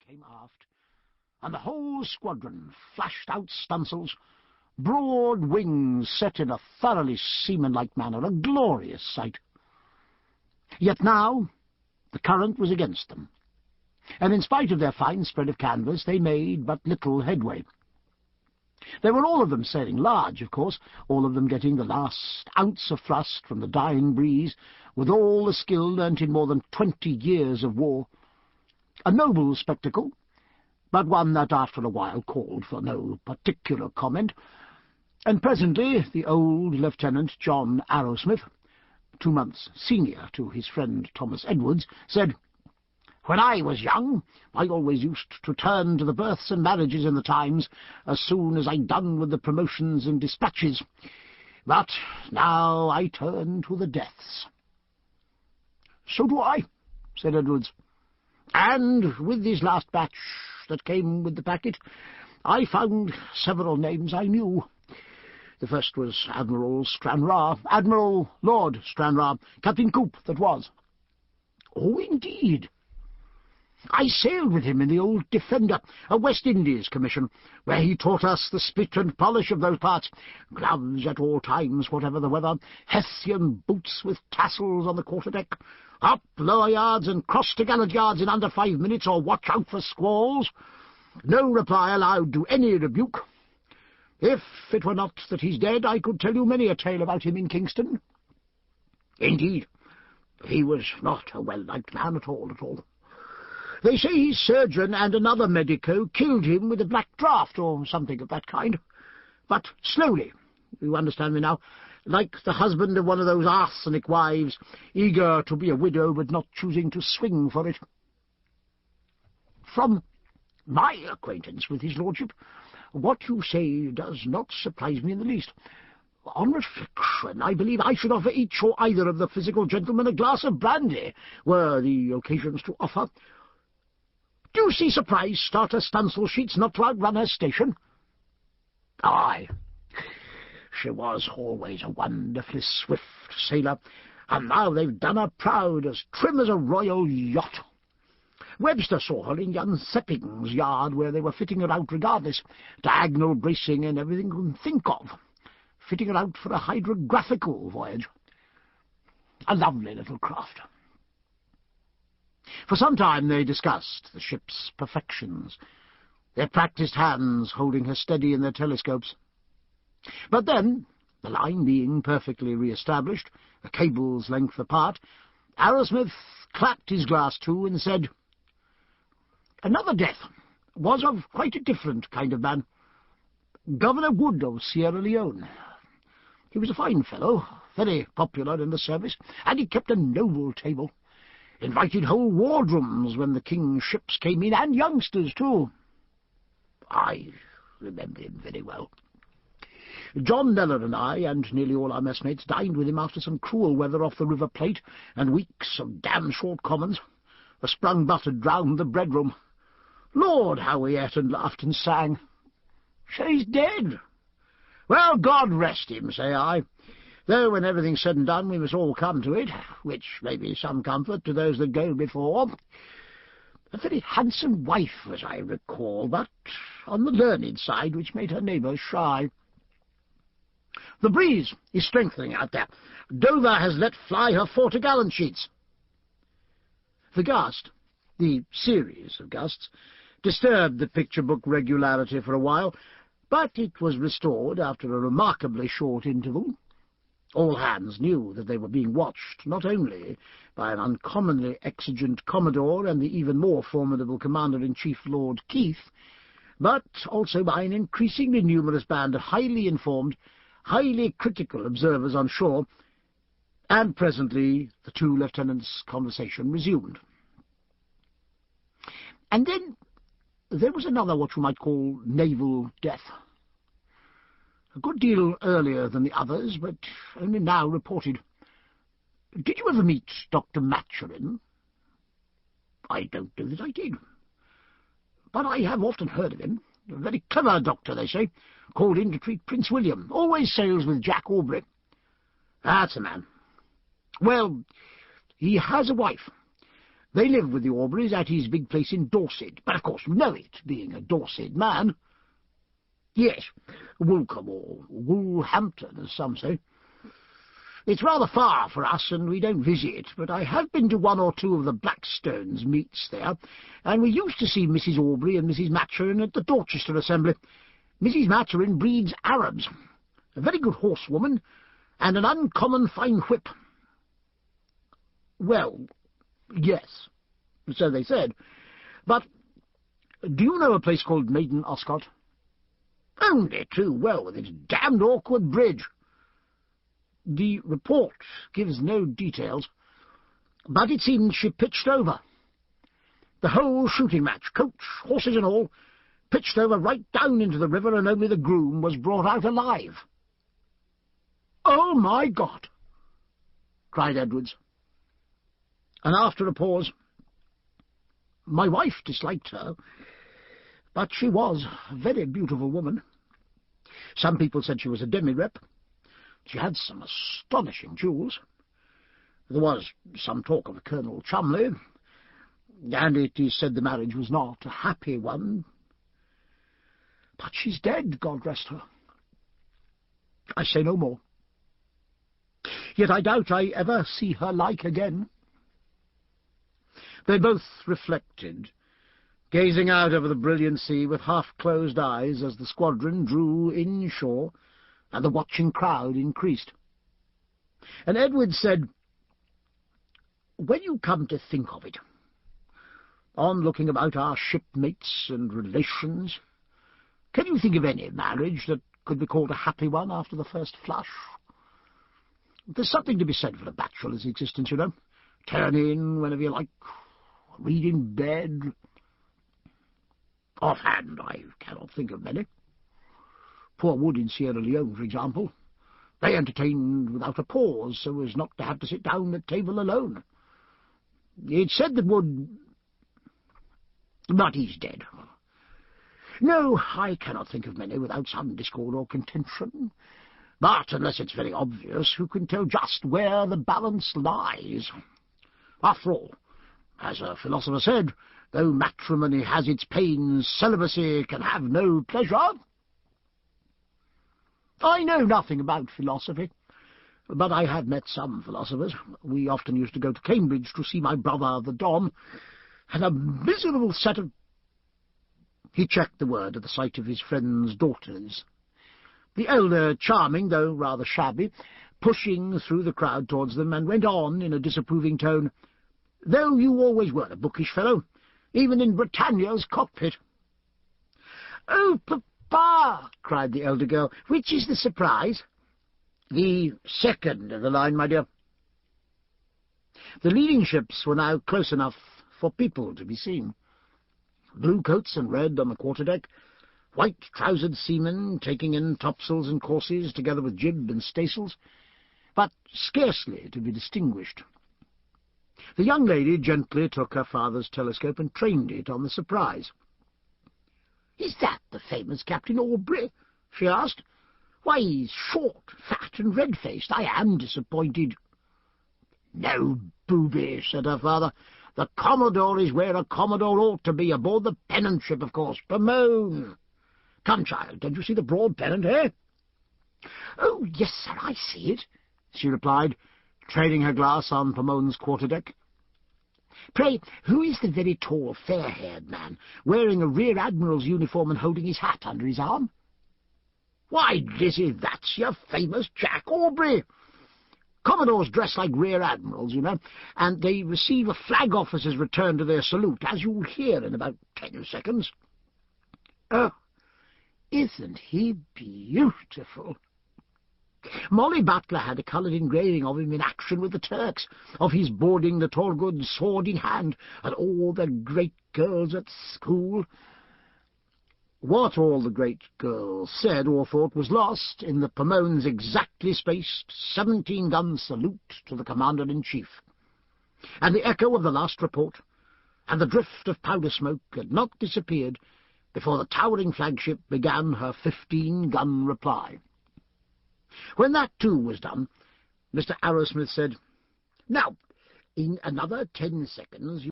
came aft, and the whole squadron flashed out stunsails, broad wings set in a thoroughly seamanlike manner, a glorious sight. Yet now the current was against them, and in spite of their fine spread of canvas they made but little headway. They were all of them sailing large, of course, all of them getting the last ounce of thrust from the dying breeze, with all the skill learnt in more than 20 years of war. A noble spectacle, but one that after a while called for no particular comment, and presently the old Lieutenant John Arrowsmith, 2 months senior to his friend Thomas Edwards, said, "When I was young, I always used to turn to the births and marriages in the Times as soon as I'd done with the promotions and dispatches. But now I turn to the deaths." "So do I," said Edwards. "And with this last batch that came with the packet, I found several names I knew. The first was Admiral Stranraer, Admiral Lord Stranraer, Captain Coop, that was." "Oh, indeed." "I sailed with him in the old Defender, a West Indies commission, where he taught us the spit and polish of those parts, gloves at all times, whatever the weather, Hessian boots with tassels on the quarter-deck, up lower yards and cross to gallant yards in under 5 minutes, or watch out for squalls. No reply allowed to any rebuke. If it were not that he's dead, I could tell you many a tale about him in Kingston. Indeed, he was not a well-liked man at all, at all. They say his surgeon and another medico killed him with a black draught, or something of that kind. But slowly, you understand me now, like the husband of one of those arsenic wives, eager to be a widow but not choosing to swing for it. From my acquaintance with his lordship, what you say does not surprise me in the least. On reflection, I believe I should offer each or either of the physical gentlemen a glass of brandy, were the occasions to offer. Do you see Surprise start her stunsail sheets not to outrun her station? Aye, she was always a wonderfully swift sailor, and now they've done her proud, as trim as a royal yacht. Webster saw her in young Sepping's yard, where they were fitting her out regardless, diagonal bracing and everything you can think of, fitting her out for a hydrographical voyage. A lovely little craft. For some time they discussed the ship's perfections, their practised hands holding her steady in their telescopes. But then, the line being perfectly re-established, a cable's length apart, Arrowsmith clapped his glass to and said, "Another death was of quite a different kind of man. Governor Wood of Sierra Leone. He was a fine fellow, very popular in the service, and he kept a noble table. Invited whole wardrooms when the king's ships came in, and youngsters too. I remember him very well. John Kneller and I, and nearly all our messmates, dined with him after some cruel weather off the River Plate, and weeks of damn short commons. A sprung butter drowned the bread-room. Lord, how we ate and laughed and sang. So he's dead. Well, God rest him, say I. Though when everything's said and done we must all come to it, which may be some comfort to those that go before. A very handsome wife, as I recall, but on the learned side, which made her neighbours shy. The breeze is strengthening out there. Dover has let fly her 40 gallant sheets." The gust, the series of gusts, disturbed the picture-book regularity for a while, but it was restored after a remarkably short interval. All hands knew that they were being watched, not only by an uncommonly exigent Commodore and the even more formidable Commander-in-Chief Lord Keith, but also by an increasingly numerous band of highly informed, highly critical observers on shore, and presently the two lieutenants' conversation resumed. And then there was another what you might call naval death. A good deal earlier than the others, but only now reported. Did you ever meet Dr. Maturin? I don't know that I did, but I have often heard of him. A very clever doctor, they say, called in to treat Prince William. Always sails with Jack Aubrey. That's a man. Well, he has a wife, They live with the Aubreys at his big place in Dorset, but of course you know it, being a Dorset man. Yes, Woolcombe or Woolhampton, as some say. It's rather far for us, and we don't visit, but I have been to one or two of the Blackstones meets there, and we used to see Mrs. Aubrey and Mrs. Maturin at the Dorchester Assembly. Mrs. Maturin breeds Arabs, a very good horsewoman, and an uncommon fine whip. Well, yes, so they said. But do you know a place called Maiden Oscott? Only too well, with its damned awkward bridge. The report gives no details, but it seems she pitched over. The whole shooting match, coach, horses and all, pitched over right down into the river, and only the groom was brought out alive. "Oh, my God!" cried Edwards. And after a pause, "My wife disliked her, but she was a very beautiful woman. Some people said she was a demi-rep. She had some astonishing jewels. There was some talk of Colonel Cholmondeley, and it is said the marriage was not a happy one. But she's dead, God rest her. I say no more. Yet I doubt I ever see her like again." They both reflected, gazing out over the brilliant sea with half-closed eyes as the squadron drew inshore and the watching crowd increased. And Edward said, "When you come to think of it, on looking about our shipmates and relations, can you think of any marriage that could be called a happy one after the first flush? There's something to be said for a bachelor's existence, you know. Turn in whenever you like, read in bed. Offhand, I cannot think of many. Poor Wood in Sierra Leone, for example. They entertained without a pause, so as not to have to sit down at table alone. It's said that Wood... But he's dead. No, I cannot think of many without some discord or contention. But, unless it's very obvious, who can tell just where the balance lies? After all, as a philosopher said, though matrimony has its pains, celibacy can have no pleasure. I know nothing about philosophy, but I have met some philosophers. We often used to go to Cambridge to see my brother, the Don, and a miserable set of... He checked the word at the sight of his friend's daughters. The elder, charming, though rather shabby, pushing through the crowd towards them, and went on in a disapproving tone, "Though you always were a bookish fellow, even in Britannia's cockpit." "Oh, Papa!" cried the elder girl. "Which is the surprise?" "The second in the line, my dear." The leading ships were now close enough for people to be seen. Blue coats and red on the quarterdeck, white-trousered seamen taking in topsails and courses, together with jib and staysails, but scarcely to be distinguished. The young lady gently took her father's telescope and trained it on the Surprise. "Is that the famous Captain Aubrey?" she asked. "Why, he's short, fat, and red-faced. I am disappointed." "No, booby," said her father. "The Commodore is where a Commodore ought to be, aboard the pennant ship, of course. Pomone. Come, child, don't you see the broad pennant, eh?" "Oh, yes, sir, I see it," she replied, trailing her glass on Pomone's quarterdeck. "Pray, who is the very tall, fair-haired man, wearing a rear admiral's uniform and holding his hat under his arm?" "Why, Lizzie, that's your famous Jack Aubrey. Commodores dress like rear admirals, you know, and they receive a flag officer's return to their salute, as you'll hear in about 10 seconds. Oh, isn't he beautiful? Molly Butler had a coloured engraving of him in action with the Turks, of his boarding the Torgood sword in hand, and all the great girls at school." What all the great girls said or thought was lost in the Pomone's exactly spaced 17-gun salute to the Commander-in-Chief, and the echo of the last report, and the drift of powder smoke had not disappeared before the towering flagship began her 15-gun reply. When that, too, was done, Mr. Arrowsmith said, "Now, in another 10 seconds...